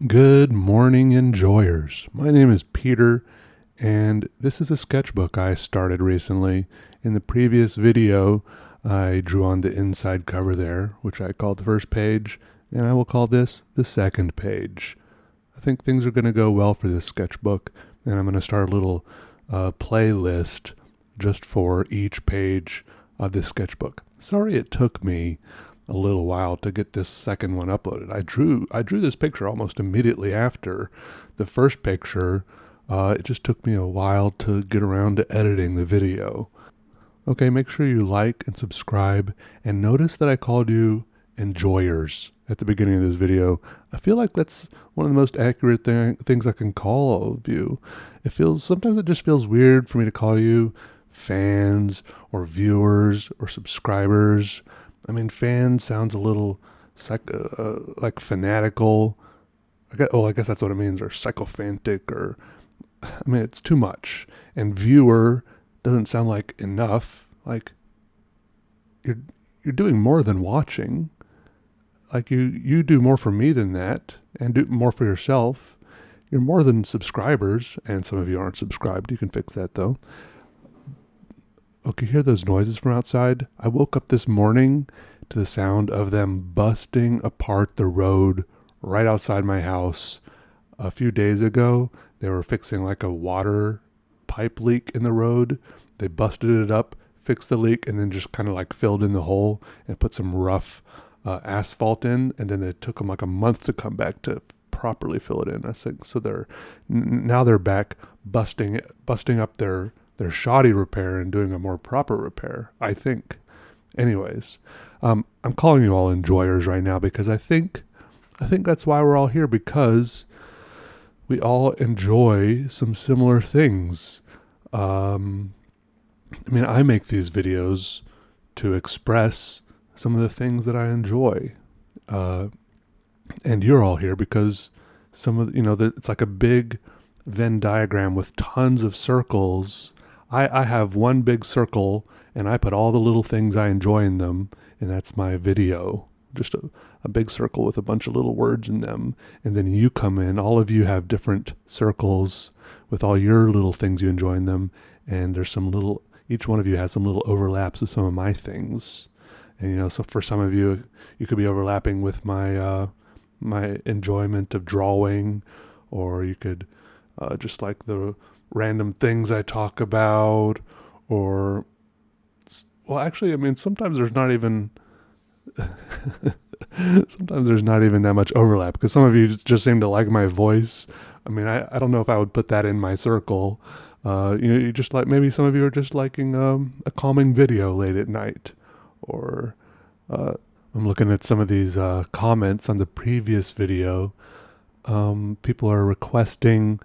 Good morning, enjoyers. My name is Peter, and this is a sketchbook I started recently. In the previous video, I drew on the inside cover there, which I called the first page, and I will call this the second page. I think things are going to go well for this sketchbook, and I'm going to start a little playlist just for each page of this sketchbook. Sorry it took me a little while to get this second one uploaded. I drew this picture almost immediately after the first picture. It just took me a while to get around to editing the video. Okay, make sure you like and subscribe, and notice that I called you enjoyers at the beginning of this video. I feel like that's one of the most accurate things I can call all of you. Sometimes it just feels weird for me to call you fans or viewers or subscribers. I mean, fan sounds a little like fanatical. I guess that's what it means, or sycophantic, or I mean, it's too much. And viewer doesn't sound like enough. Like you're doing more than watching. Like you do more for me than that, and do more for yourself. You're more than subscribers, and some of you aren't subscribed. You can fix that though. Okay, hear those noises from outside? I woke up this morning to the sound of them busting apart the road right outside my house. A few days ago, they were fixing like a water pipe leak in the road. They busted it up, fixed the leak, and then just kind of like filled in the hole and put some rough asphalt in. And then it took them like a month to come back to properly fill it in. I think so. Now they're back busting up their shoddy repair and doing a more proper repair, I think. Anyways, I'm calling you all enjoyers right now because I think that's why we're all here, because we all enjoy some similar things. I mean, I make these videos to express some of the things that I enjoy. And you're all here because it's like a big Venn diagram with tons of circles. I have one big circle, and I put all the little things I enjoy in them, and that's my video. Just a big circle with a bunch of little words in them. And then you come in, all of you have different circles with all your little things you enjoy in them, and each one of you has some little overlaps with some of my things. And so for some of you, you could be overlapping with my enjoyment of drawing, or you could just like the random things I talk about, or, well, actually, I mean, sometimes there's not even that much overlap, because some of you just seem to like my voice. I mean, I don't know if I would put that in my circle. You just like, maybe some of you are just liking a calming video late at night, or I'm looking at some of these comments on the previous video. People are requesting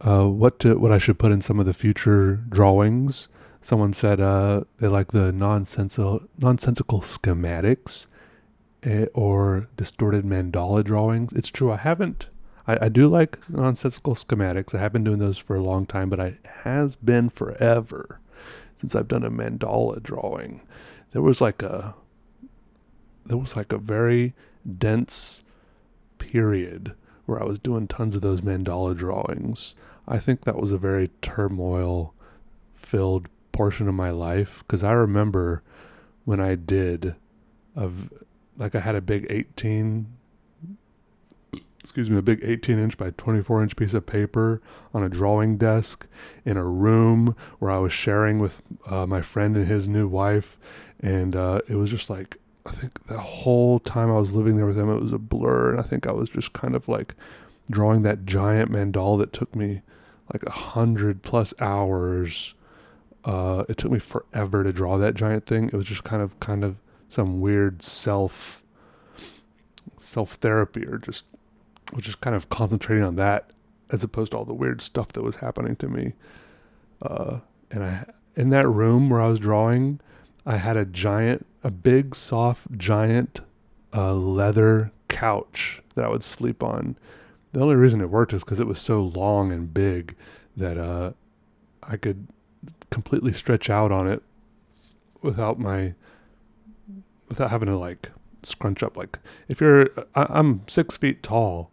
what I should put in some of the future drawings. Someone said they like the nonsensical schematics or distorted mandala drawings. It's true, I do like nonsensical schematics. I have been doing those for a long time, but it has been forever since I've done a mandala drawing. There was like a very dense period where I was doing tons of those mandala drawings. I think that was a very turmoil-filled portion of my life, because I remember when I did, I had a big 18-inch by 24-inch piece of paper on a drawing desk in a room where I was sharing with my friend and his new wife, and it was just like, I think the whole time I was living there with them, it was a blur, and I think I was just kind of like drawing that giant mandala that took me like 100+ hours. It took me forever to draw that giant thing. It was just kind of some weird self-therapy, or just kind of concentrating on that as opposed to all the weird stuff that was happening to me. In that room where I was drawing, I had a big, soft, giant leather couch that I would sleep on. The only reason it worked is because it was so long and big that I could completely stretch out on it without having to like scrunch up. Like, I'm 6 feet tall,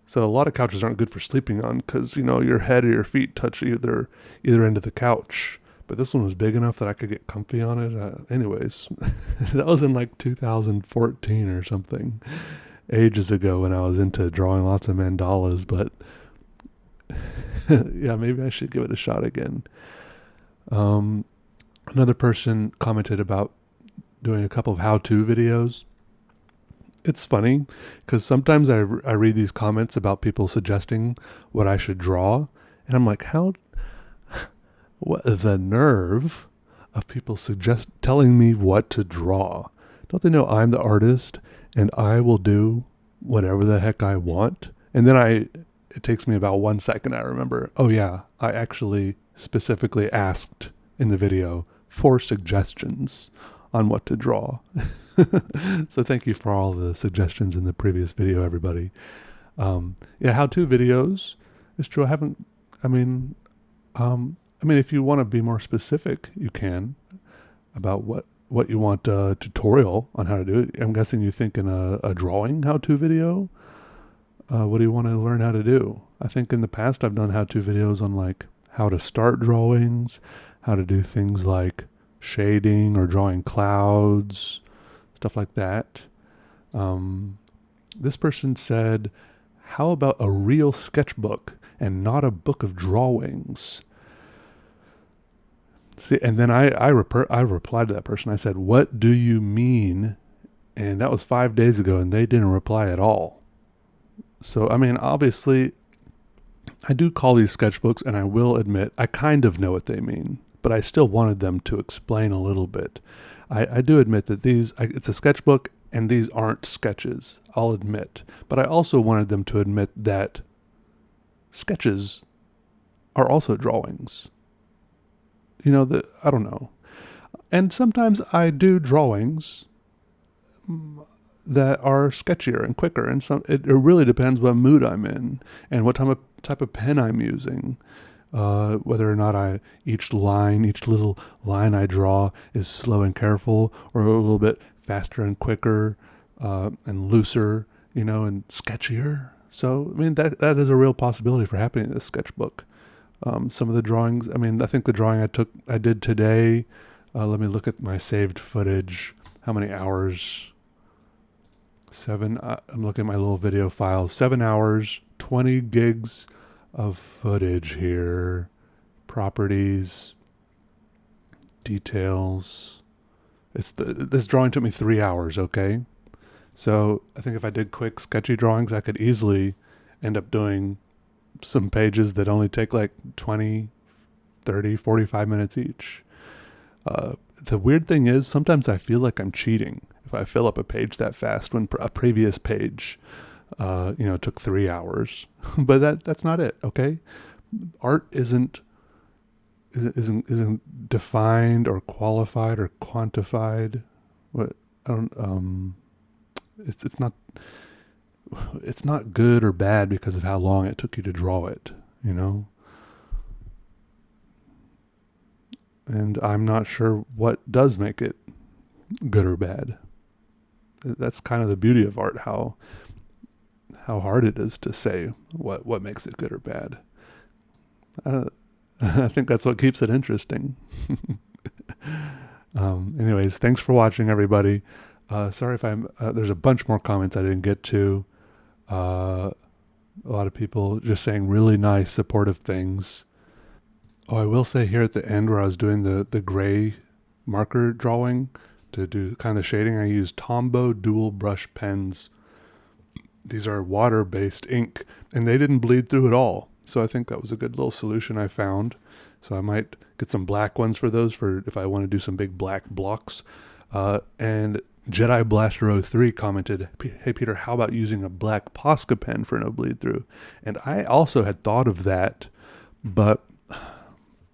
So a lot of couches aren't good for sleeping on because, your head or your feet touch either end of the couch. But this one was big enough that I could get comfy on it. Anyways, that was in like 2014 or something, ages ago when I was into drawing lots of mandalas. But yeah, maybe I should give it a shot again. Another person commented about doing a couple of how-to videos. It's funny because sometimes I read these comments about people suggesting what I should draw, and I'm like, what the nerve of people telling me what to draw? Don't they know I'm the artist and I will do whatever the heck I want? And then it takes me about 1 second. I remember, oh yeah, I actually specifically asked in the video for suggestions on what to draw. So thank you for all the suggestions in the previous video, everybody. How-to videos. It's true. If you want to be more specific, you can about what you want a tutorial on how to do it. I'm guessing you think in a drawing how-to video. What do you want to learn how to do? I think in the past I've done how-to videos on like how to start drawings, how to do things like shading or drawing clouds, stuff like that. This person said, how about a real sketchbook and not a book of drawings? See, and then I replied to that person. I said, what do you mean? And that was 5 days ago, and they didn't reply at all. So, obviously, I do call these sketchbooks, and I will admit I kind of know what they mean, but I still wanted them to explain a little bit. I do admit that it's a sketchbook, and these aren't sketches, I'll admit. But I also wanted them to admit that sketches are also drawings. I don't know. And sometimes I do drawings that are sketchier and quicker, and it really depends what mood I'm in and what type of pen I'm using. Whether or not each little line I draw is slow and careful, or a little bit faster and quicker, and looser, and sketchier. So, that is a real possibility for happening in this sketchbook. Some of the drawings, I think the drawing I did today, let me look at my saved footage. How many hours? 7, I'm looking at my little video files. 7 hours, 20 gigs of footage here. Properties, details. This drawing took me 3 hours, okay? So I think if I did quick sketchy drawings, I could easily end up doing some pages that only take like 20, 30, 45 minutes each. The weird thing is sometimes I feel like I'm cheating if I fill up a page that fast when a previous page took 3 hours. But that's not it, okay? Art isn't defined or qualified or quantified. It's not good or bad because of how long it took you to draw it, And I'm not sure what does make it good or bad. That's kind of the beauty of art, how hard it is to say what makes it good or bad. I think that's what keeps it interesting. Anyways, thanks for watching, everybody. Sorry if there's a bunch more comments I didn't get to. A lot of people just saying really nice, supportive things. Oh, I will say here at the end where I was doing the gray marker drawing to do kind of the shading, I used Tombow Dual Brush pens. These are water-based ink, and they didn't bleed through at all. So I think that was a good little solution I found. So I might get some black ones for those for if I want to do some big black blocks. And Jedi Blaster 03 commented, hey Peter, how about using a black Posca pen for no bleed through? And I also had thought of that, but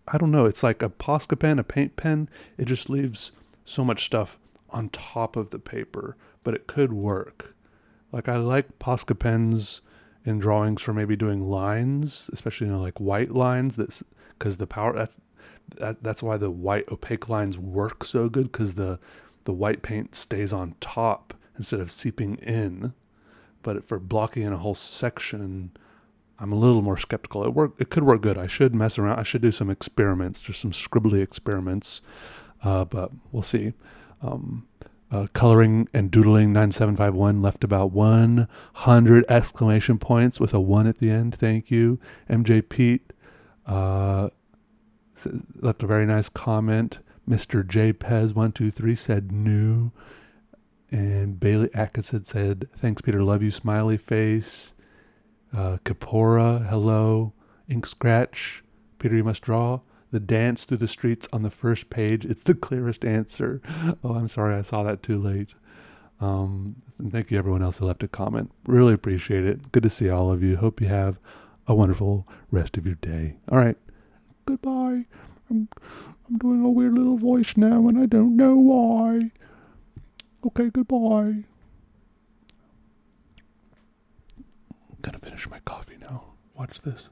I don't know. It's like a Posca pen, a paint pen. It just leaves so much stuff on top of the paper, but it could work. Like I like Posca pens in drawings for maybe doing lines, especially like white lines. Because the power that's why the white opaque lines work so good, because the white paint stays on top instead of seeping in. but for blocking in a whole section, I'm a little more skeptical. It could work good. I should mess around. I should do some experiments, just some scribbly experiments, but we'll see. Coloring and doodling 9751 left about 100 exclamation points with a 1 at the end. Thank you. MJ Pete left a very nice comment. Mr. J Pez 123 said new. And Bailey Atkinson said, thanks, Peter. Love you. Smiley face. Kapora, hello. Ink Scratch. Peter, you must draw. The dance through the streets on the first page. It's the clearest answer. Oh, I'm sorry. I saw that too late. And thank you everyone else who left a comment. Really appreciate it. Good to see all of you. Hope you have a wonderful rest of your day. All right. Goodbye. I'm doing a weird little voice now and I don't know why. Okay, goodbye. I'm gonna finish my coffee now. Watch this.